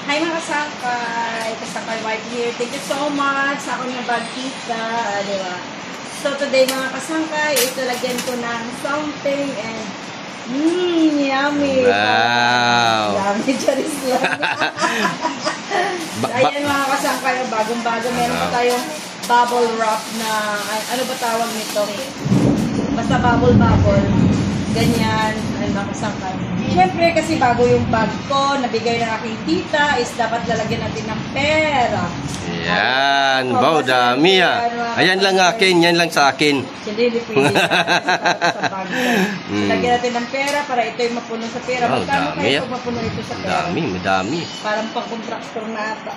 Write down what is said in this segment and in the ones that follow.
Hi mga kasangkay! Kasangkay White here. Thank you so much sa akong nabagkita. Diba? So today mga kasangkay, ito lagyan ko ng something and yummy! Wow! Yummy, charis lang. Ayan mga kasangkay, bagong-bago. Meron pa tayong bubble wrap na, ano ba tawag nito? Basta bubble. Ganyan, ay mga kasangkay. Siyempre, kasi bago yung bag ko, nabigay ng aking tita, is dapat lalagyan natin ng pera. Yan, wow, dami ah. Ayan lang akin, yan lang sa akin. Hindi pwede sa bag ko. Lagyan natin ng pera para ito yung mapuno sa pera. Wow, Magkano dami kayo kung mapuno ito sa pera? Madami. Parang pang-contractor na ata.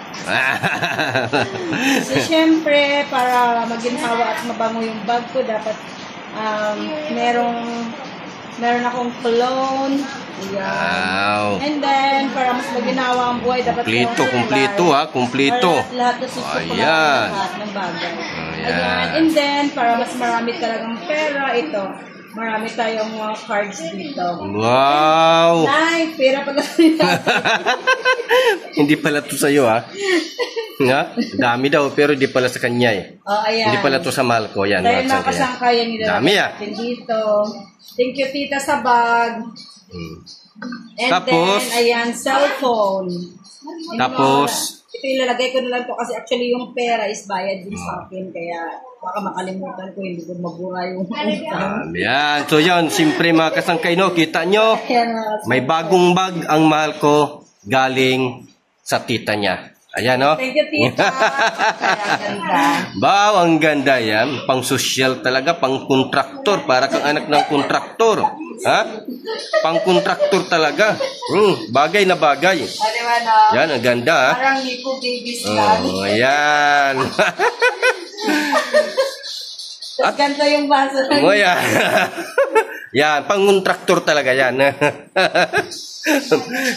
So, siyempre, para maginhawa at mabango yung bag ko, dapat meron akong cologne. Ayan. Wow. And then, para mas maginawa ang buhay, dapat Kumpleto ha, kumpleto. Lahat na susok ko Ayan. lahat ng bagay. Ayan. Ayan. And then, para mas marami talagang pera, ito, marami tayong mga cards dito. Wow. Ay, pera pala. Hindi pala to sa'yo ha. Nga? Dami daw, pero di pala sa kanya eh. Oh, ayan. Hindi pala to sa mahal ko. Yan, Dahil nakasangkayan nila. dami ah. Dito. Thank you, tita, sa bag. And Tapos, then, ayan, cellphone. Tapos, ito ilalagay ko na lang to kasi actually yung pera is bayad din sa akin. Kaya baka makalimutan ko, hindi ko mabura yung utang. yan. So yan, siyempre mga kasangkay no, kita nyo, may bagong bag ang mahal ko galing sa tita niya. Ayan no. Thank you, tita. Kaya ganda. Wow, ang ganda yan. Pang social talaga, pang kontraktor. Para kang anak ng kontraktor. Ha? Pang kontraktor talaga. Bagay na bagay. Diba, no? Yan, ang ganda ha. Parang Nico Babies lang. Oh, ayan. Tapos ganito yung baso. Oh, yan. Yan, pang kontraktor talaga yan.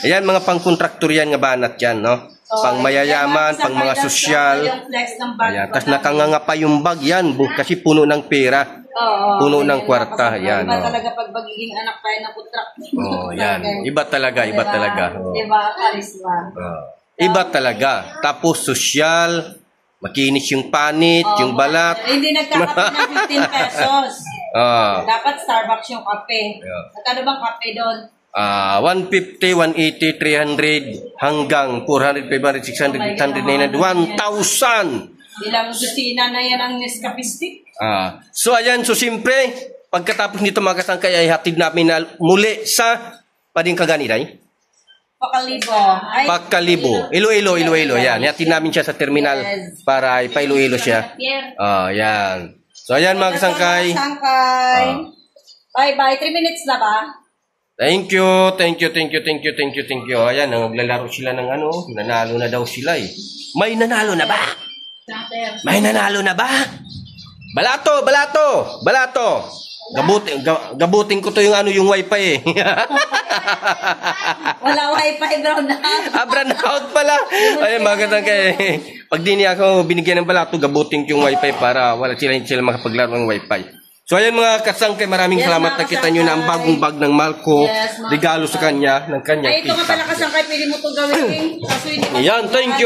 Yan, mga pang kontraktor yan nga banat yan, no? Pang mayayaman, pang mga sosyal. Ayan, tapos nakanganga pa yung bag yan, kasi puno ng pera. Puno ng kwarta. Yan, iba talaga pag magiging anak tayo ng kontraktor. Oh, yan. Iba talaga, iba talaga. Oh. Diba, karisma. Iba talaga. Tapos sosyal, makinis yung panit, yung balat. Hindi nagkakape ng 15 pesos. Dapat Starbucks yung kape. Magkano bang kape doon? 150, 180, 300, hanggang 400, 500, 600, 800, 900, 1,000. Ilang dosina na yan ang Nescafe stick? So ayan, so siyempre, pagkatapos nito mga kasangkay ay hatid namin na muli sa Pading Kaganiday. Pakalibo. Iloilo. Yan. Hatid namin siya sa terminal para ipailoilo siya. Yan. So ayan mga kasangkay. Bye-bye. 3 minutes na ba? Thank you. Ayan, naglalaro sila ng ano, nanalo na daw sila eh. May nanalo na ba? Balato. Gabutin ko to yung ano, yung wifi eh. Wala wifi, brown out. Brown out pala. Ay, magandang kay. Pag di niya ako binigyan ng balato, gabutin ko yung wifi para wala sila makapaglaro ng wifi. So ayan mga kasangkay, maraming salamat. Nakita nyo na ang bagong bag ng Malco. Regalo sa kanya, ng kanyang tita. Ay, ito nga pala kasangkay, pwede mo itong gawin. Ayan, thank you.